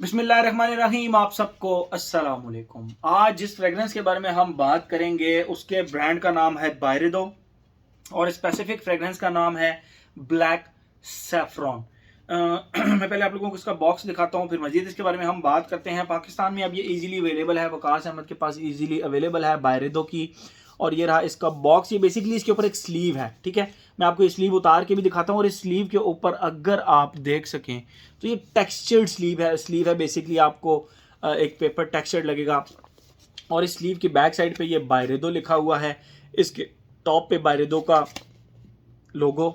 बिस्मिल्लाहिर्रहमानिर्रहीम। आप सबको अस्सलाम वालेकुम। आज जिस फ्रेगरेंस के बारे में हम बात करेंगे उसके ब्रांड का नाम है बायरेदो और स्पेसिफिक फ्रेगरेंस का नाम है ब्लैक सैफरॉन। मैं पहले आप लोगों को इसका बॉक्स दिखाता हूँ, फिर मजीद इसके बारे में हम बात करते हैं। पाकिस्तान में अब ये इजीली अवेलेबल है, वकास अहमद के पास इजीली अवेलेबल है बायरेदो की। और ये रहा इसका बॉक्स। ये बेसिकली इसके ऊपर एक स्लीव है, ठीक है। मैं आपको ये स्लीव उतार के भी दिखाता हूँ। और इस स्लीव के ऊपर अगर आप देख सकें तो ये टेक्सचर्ड स्लीव है बेसिकली। आपको एक पेपर टेक्सचर्ड लगेगा। और इस स्लीव की बैक साइड पे ये बायरेदो लिखा हुआ है, इसके टॉप पे बायरेदो का लोगो,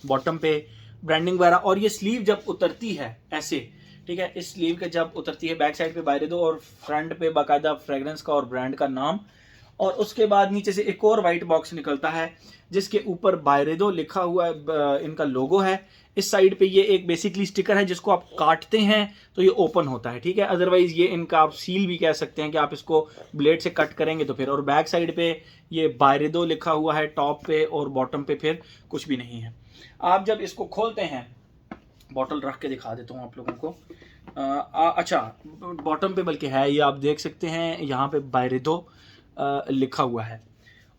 बॉटम पे ब्रांडिंग वगैरह। और ये स्लीव जब उतरती है ऐसे, ठीक है, इस स्लीव के जब उतरती है बैक साइड पे बायरेदो और फ्रंट पे बाकायदा फ्रेग्रेंस का और ब्रांड का नाम। और उसके बाद नीचे से एक और वाइट बॉक्स निकलता है जिसके ऊपर बायरेदो लिखा हुआ है, इनका लोगो है। इस साइड पे ये एक बेसिकली स्टिकर है जिसको आप काटते हैं तो ये ओपन होता है, ठीक है। अदरवाइज ये इनका आप सील भी कह सकते हैं कि आप इसको ब्लेड से कट करेंगे तो फिर। और बैक साइड पे ये बायरेदो लिखा हुआ है टॉप पे, और बॉटम पे फिर कुछ भी नहीं है। आप जब इसको खोलते हैं, बॉटल रख के दिखा देता हूँ आप लोगों को। अच्छा, बॉटम पे बल्कि है ये, आप देख सकते हैं यहाँ पे बायरेदो लिखा हुआ है।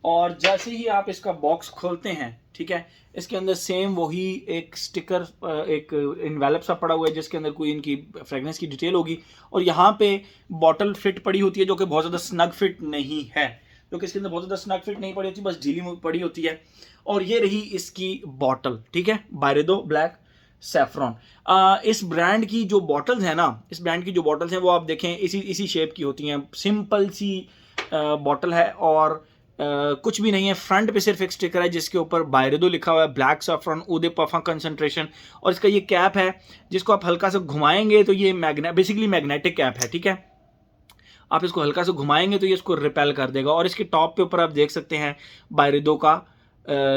और जैसे ही आप इसका बॉक्स खोलते हैं, ठीक है, इसके अंदर सेम वही एक स्टिकर, एक इन्वेलप सा पड़ा हुआ है जिसके अंदर कोई इनकी फ्रेग्रेंस की डिटेल होगी। और यहाँ पे बॉटल फिट पड़ी होती है जो कि बहुत ज़्यादा स्नग फिट नहीं है, जो कि इसके अंदर बहुत ज़्यादा स्नग फिट नहीं पड़ी होती, बस ढीली पड़ी होती है। और ये रही इसकी बॉटल, ठीक है, बायरेदो ब्लैक सैफरॉन। इस ब्रांड की जो बॉटल्स हैं ना, इस ब्रांड की जो बॉटल्स हैं वो आप देखें इसी इसी शेप की होती हैं। सिंपल सी बॉटल है और कुछ भी नहीं है। फ्रंट पे सिर्फ एक स्टिकर है जिसके ऊपर बायरेदो लिखा हुआ है, ब्लैक सैफरॉन उदे पफा कंसंट्रेशन। और इसका ये कैप है जिसको आप हल्का से घुमाएंगे तो ये बेसिकली मैग्नेटिक कैप है, ठीक है। आप इसको हल्का से घुमाएंगे तो ये इसको रिपेल कर देगा। और इसके टॉप पे ऊपर आप देख सकते हैं बायरेदो का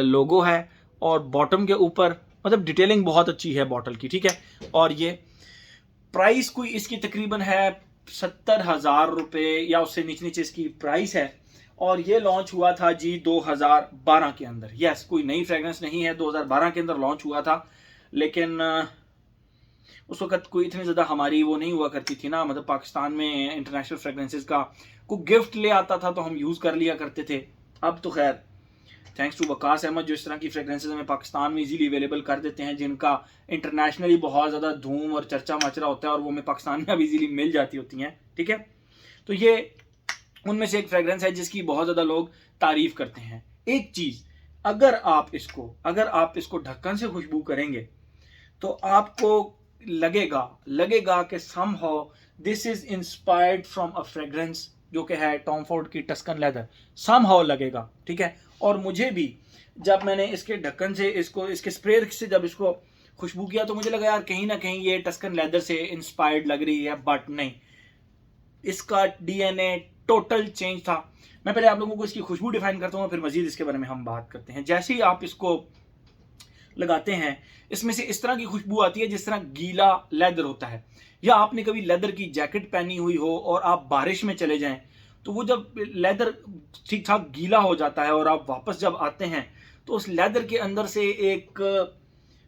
लोगो है। और बॉटम के ऊपर मतलब डिटेलिंग बहुत अच्छी है बॉटल की, ठीक है। और ये प्राइस कोई इसकी तकरीबन है 70,000 रुपये या उससे नीचे नीचे इसकी प्राइस है। और ये लॉन्च हुआ था जी 2012 के अंदर। यस, कोई नई फ्रेग्रेंस नहीं है, 2012 के अंदर लॉन्च हुआ था। लेकिन उस वक्त कोई इतनी ज़्यादा हमारी वो नहीं हुआ करती थी ना, मतलब पाकिस्तान में इंटरनेशनल फ्रेग्रेंसेस का कोई गिफ्ट ले आता था तो हम यूज़ कर लिया करते थे। अब तो खैर थैंक्स टू वकास अहमद जो इस तरह की फ्रेग्रेंसेस हमें पाकिस्तान में इजीली अवेलेबल कर देते हैं, जिनका इंटरनेशनली बहुत ज़्यादा धूम और चर्चा मचरा होता है, और वो हमें पाकिस्तान में अब इजीली मिल जाती होती हैं, ठीक है। तो ये उनमें से एक फ्रेग्रेंस है जिसकी बहुत ज़्यादा लोग तारीफ करते हैं। एक चीज़, अगर आप इसको ढक्कन से खुशबू करेंगे तो आपको लगेगा कि somehow this is inspired from a fragrance जो कि है टॉम फोर्ड की टस्कन लेदर, समहाउ लगेगा, ठीक है। और मुझे भी जब मैंने इसके ढक्कन से इसको, इसके स्प्रे से जब इसको खुशबू किया तो मुझे लगा यार कहीं ना कहीं ये टस्कन लेदर से इंस्पायर्ड लग रही है, बट नहीं, इसका डीएनए टोटल चेंज था। मैं पहले आप लोगों को इसकी खुशबू डिफाइन करता हूँ, फिर मजीद इसके बारे में हम बात करते हैं। जैसे ही आप इसको लगाते हैं इसमें से इस तरह की खुशबू आती है जिस तरह गीला लेदर होता है। या आपने कभी लेदर की जैकेट पहनी हुई हो और आप बारिश में चले जाएं तो वो जब लेदर ठीक ठाक गीला हो जाता है और आप वापस जब आते हैं तो उस लेदर के अंदर से एक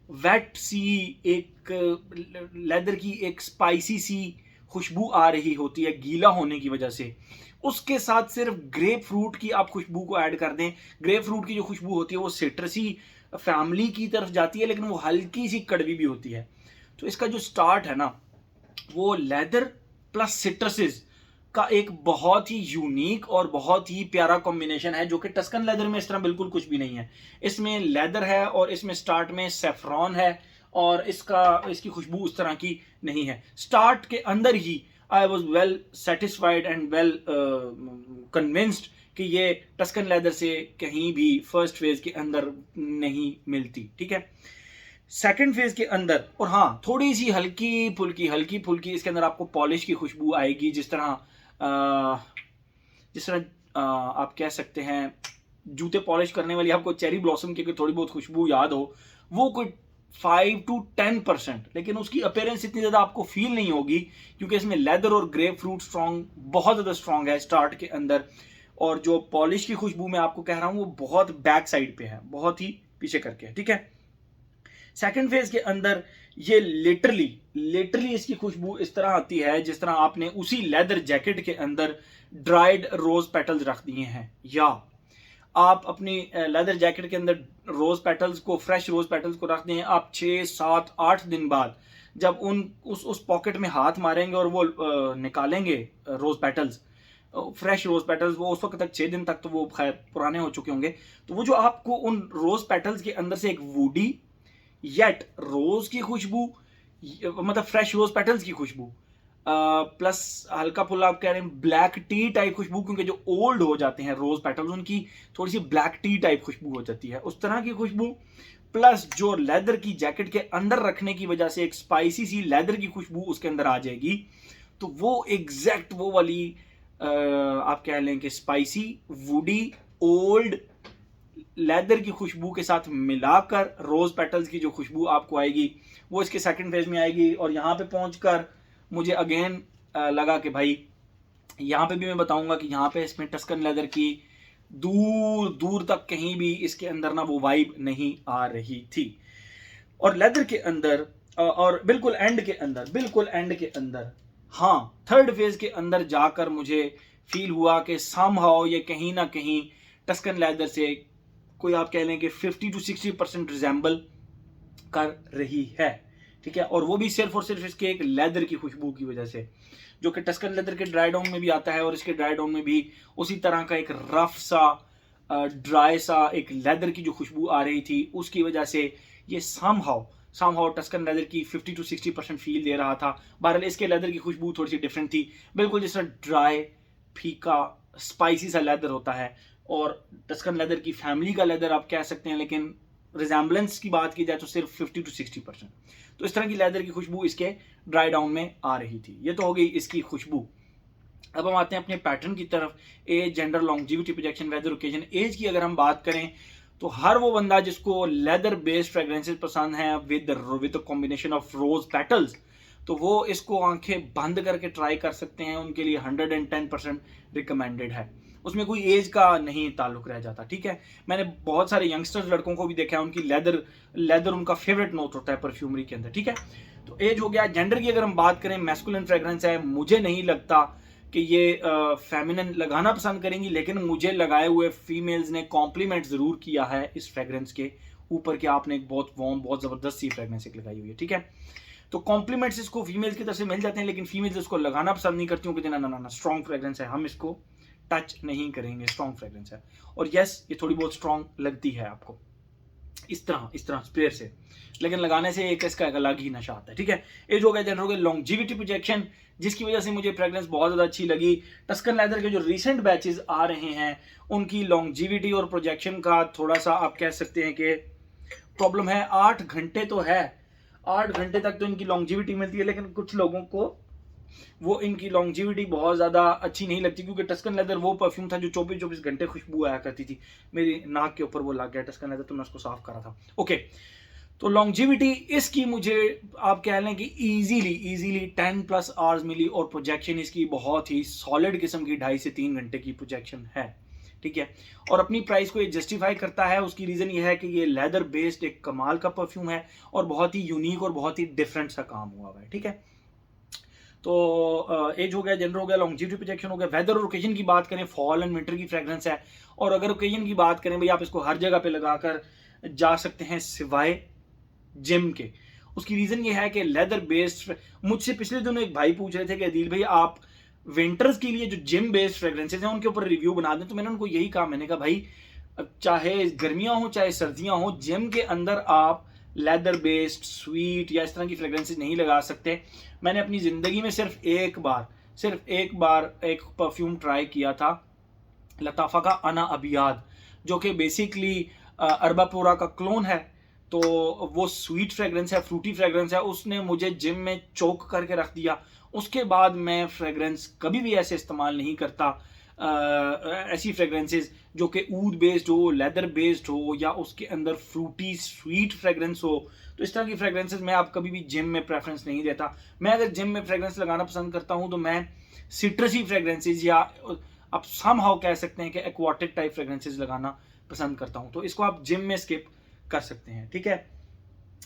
वेट सी, एक लेदर की एक स्पाइसी सी खुशबू आ रही होती है गीला होने की वजह से। उसके साथ सिर्फ ग्रेप फ्रूट की आप खुशबू को ऐड कर दें। ग्रेप फ्रूट की जो खुशबू होती है वो सिट्रसी फैमिली की तरफ जाती है, लेकिन वो हल्की सी कड़वी भी होती है। तो इसका जो स्टार्ट है ना, वो लेदर प्लस सिट्रसेस का एक बहुत ही यूनिक और बहुत ही प्यारा कॉम्बिनेशन है जो कि टस्कन लेदर में इस तरह बिल्कुल कुछ भी नहीं है। इसमें लेदर है और इसमें स्टार्ट में सेफ्रॉन है, और इसकी खुशबू उस तरह की नहीं है। स्टार्ट के अंदर ही I was well satisfied and well convinced कि ये टस्कन लेदर से कहीं भी फर्स्ट फेज के अंदर नहीं मिलती, ठीक है। सेकंड फेज के अंदर, और हाँ, थोड़ी सी हल्की फुल्की इसके अंदर आपको पॉलिश की खुशबू आएगी, जिस तरह आप कह सकते हैं जूते पॉलिश करने वाली आपको चेरी ब्लॉसम की थोड़ी बहुत खुशबू याद हो, वो कोई 5 to 10%, लेकिन उसकी अपेयरेंस इतनी ज़्यादा आपको फील नहीं होगी क्योंकि इसमें लेदर और ग्रेप फ्रूट बहुत ज़्यादा स्ट्रॉन्ग है स्टार्ट के अंदर। और जो पॉलिश की खुशबू मैं आपको कह रहा हूँ वो बहुत बैक साइड पे है, बहुत ही पीछे करके है, ठीक है। सेकंड फेज के अंदर ये लिटरली इसकी खुशबू इस तरह आती है जिस तरह आपने उसी लेदर जैकेट के अंदर ड्राइड रोज पेटल्स रख दिए हैं, या आप अपनी लेदर जैकेट के अंदर रोज पेटल्स को, फ्रेश रोज पेटल्स को रख दें। आप 6 7 8 दिन बाद जब उस पॉकेट में हाथ मारेंगे और वो निकालेंगे rose petals, fresh rose petals, वो उस वक्त तक 6 दिन तक तो वो खैर पुराने हो चुके होंगे, तो वो जो आपको उन रोज पेटल्स के अंदर से एक वुडी येट रोज की खुशबू, मतलब फ्रेश रोज पेटल्स की खुशबू, प्लस हल्का फुल्का आप कह रहे हैं ब्लैक टी टाइप खुशबू, क्योंकि जो ओल्ड हो जाते हैं रोज पेटल्स उनकी थोड़ी सी ब्लैक टी टाइप खुशबू हो जाती है, उस तरह की खुशबू, प्लस जो लेदर की जैकेट के अंदर रखने की वजह से एक स्पाइसी सी लेदर की खुशबू उसके अंदर आ जाएगी, तो वो एग्जैक्ट वो वाली आप कह लें कि स्पाइसी वुडी ओल्ड लेदर की खुशबू के साथ मिलाकर रोज पेटल्स की जो खुशबू आपको आएगी वो इसके सेकंड फेज में आएगी। और यहाँ पे पहुंचकर मुझे अगेन लगा कि भाई यहाँ पे भी मैं बताऊंगा कि यहाँ पे इसमें टस्कन लेदर की दूर दूर तक कहीं भी इसके अंदर ना वो वाइब नहीं आ रही थी। और लेदर के अंदर और बिल्कुल एंड के अंदर हाँ थर्ड फेज के अंदर जाकर मुझे फील हुआ कि समहाउ ये कहीं ना कहीं टस्कन लेदर से कोई आप कह लें कि 50 to 60% रिजेंबल कर रही है, ठीक है। और वो भी सिर्फ और सिर्फ इसके एक लेदर की खुशबू की वजह से, जो कि टस्कन लेदर के ड्राई डाउन में भी आता है, और इसके ड्राई डाउन में भी उसी तरह का एक रफ सा ड्राई सा एक लेदर की जो खुशबू आ रही थी, उसकी वजह से ये समहाउ टस्कन लेदर की 50 to 60% फील दे रहा था। बहरहाल इसके लेदर की खुशबू थोड़ी सी डिफरेंट थी, बिल्कुल जिस तरह ड्राई फीका स्पाइसी सा लेदर होता है, और टस्कन लेदर की फैमिली का लेदर आप कह सकते हैं, लेकिन रिजेंबलेंस की बात की जाए तो सिर्फ 50 to 60%। तो इस तरह की लेदर की खुशबू इसके ड्राई डाउन में आ रही थी। ये तो हो गई इसकी खुशबू। अब हम आते हैं अपने पैटर्न की तरफ। Age, gender, longevity, projection, weather, occasion. Age की अगर हम बात करें तो हर वो बंदा जिसको लेदर बेस्ड फ्रेग्रेंसेस पसंद हैं with combination of rose petals, तो वो इसको आंखें बंद करके ट्राई कर सकते हैं। उनके लिए 110% रिकमेंडेड है, उसमें कोई एज का नहीं ताल्लुक रह जाता, ठीक है। मैंने बहुत सारे यंगस्टर्स लड़कों को भी देखा है, उनकी लेदर उनका फेवरेट नोट होता है परफ्यूमरी के अंदर, ठीक है। तो एज हो गया। जेंडर की अगर हम बात करें, मैस्कुलिन फ्रेग्रेंस है, मुझे नहीं लगता कि ये फेमिनिन लगाना पसंद करेंगी, लेकिन मुझे लगाए हुए फीमेल्स ने कॉम्प्लीमेंट जरूर किया है इस फ्रेग्रेंस के ऊपर कि आपने एक बहुत वार्म, बहुत जबरदस्त सी फ्रेग्रेंस एक लगाई हुई है, ठीक है। तो कॉम्प्लीमेंट्स इसको फीमेल्स की तरफ से मिल जाते हैं, लेकिन फीमेल्स इसको लगाना पसंद नहीं करती हूँ कि ना स्ट्रॉन्ग फ्रेग्रेंस है, हम इसको टच नहीं करेंगे, स्ट्रॉन्ग फ्रेग्रेंस है। और यस, ये थोड़ी बहुत स्ट्रॉन्ग लगती है आपको इस तरह स्प्रे से, लेकिन लगाने से एक इसका एक अलग ही नशा आता है, ठीक है। एज हो गया। जनरल हो गया। लॉन्जिविटी, प्रोजेक्शन, जिसकी वजह से मुझे फ्रेग्रेंस बहुत ज़्यादा अच्छी लगी। टस्कन लेदर के जो रिसेंट बैचेस आ रहे हैं उनकी लॉन्जिविटी और प्रोजेक्शन का थोड़ा सा आप कह सकते हैं कि प्रॉब्लम है। 8 घंटे तो है, 8 घंटे तक तो इनकी लॉन्जिविटी मिलती है, लेकिन कुछ लोगों को वो इनकी लॉन्जिविटी बहुत ज़्यादा अच्छी नहीं लगती, क्योंकि टस्कन लेदर वो परफ्यूम था जो 24-24 घंटे खुशबू आया करती थी। मेरी नाक के ऊपर वो लग गया टस्कन लेदर, तो मैं उसको साफ करा था। ओके, तो लॉन्जिविटी इसकी मुझे आप कह लें कि इजीली 10+ आवर्स मिली, और प्रोजेक्शन इसकी बहुत ही सॉलिड किस्म की 2.5 से 3 घंटे की प्रोजेक्शन है, ठीक है। और अपनी प्राइस को ये जस्टिफाई करता है। उसकी रीज़न ये है कि ये लेदर बेस्ड एक कमाल का परफ्यूम है, और बहुत ही यूनिक और बहुत ही डिफरेंट सा काम हुआ है, ठीक है। तो एज हो गया, जेंडर हो गया, लॉन्जिविटी, प्रोजेक्शन हो गया। वेदर और ओकेजन की बात करें, फॉल एंड विंटर की फ्रेग्रेंस है। और अगर ओकेजन की बात करें भाई, आप इसको हर जगह पे लगाकर जा सकते हैं सिवाय जिम के। उसकी रीज़न ये है कि लेदर बेस्ड, मुझसे पिछले दिनों एक भाई पूछ रहे थे कि अदील भाई आप विंटर्स के लिए जो जिम बेस्ड फ्रेग्रेंसेज हैं उनके ऊपर रिव्यू बना दें, तो मैंने उनको यही कहा, मैंने कहा भाई चाहे गर्मियां हो चाहे सर्दियां हो, जिम के अंदर आप लेदर बेस्ड स्वीट या इस तरह की फ्रेग्रेंसेज नहीं लगा सकते। मैंने अपनी ज़िंदगी में सिर्फ एक बार एक परफ्यूम ट्राई किया था, लताफ़ा का अना अबियाद, जो कि बेसिकली अरबापुरा का क्लोन है। तो वो स्वीट फ्रेग्रेंस है, फ्रूटी फ्रेग्रेंस है, उसने मुझे जिम में चोक करके रख दिया। उसके बाद मैं फ्रेग्रेंस कभी भी ऐसे इस्तेमाल नहीं करता, ऐसी फ्रेग्रेंसेस जो कि ऊद बेस्ड हो, लेदर बेस्ड हो, या उसके अंदर फ्रूटी स्वीट फ्रेग्रेंस हो। तो इस तरह की फ्रेग्रेंसेस मैं आप कभी भी जिम में प्रेफरेंस नहीं देता। मैं अगर जिम में फ्रेग्रेंस लगाना पसंद करता हूं तो मैं सिट्रसी फ्रेग्रेंसेस, या आप समहाउ कह सकते हैं कि एक्वाटिक टाइप फ्रेग्रेंसेस लगाना पसंद करता हूं। तो इसको आप जिम में स्किप कर सकते हैं, ठीक है।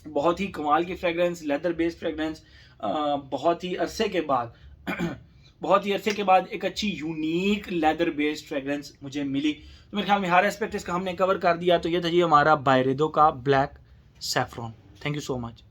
बहुत ही कमाल की फ्रेगरेंस, लेदर बेस्ड फ्रेगरेंस, बहुत ही अरसे के बाद बहुत ही अरसे के बाद एक अच्छी यूनिक लेदर बेस्ड फ्रेगरेंस मुझे मिली। तो मेरे ख्याल में हर एस्पेक्ट इसका हमने कवर कर दिया। तो ये था जी हमारा बायरेडो का black saffron. Thank you so much.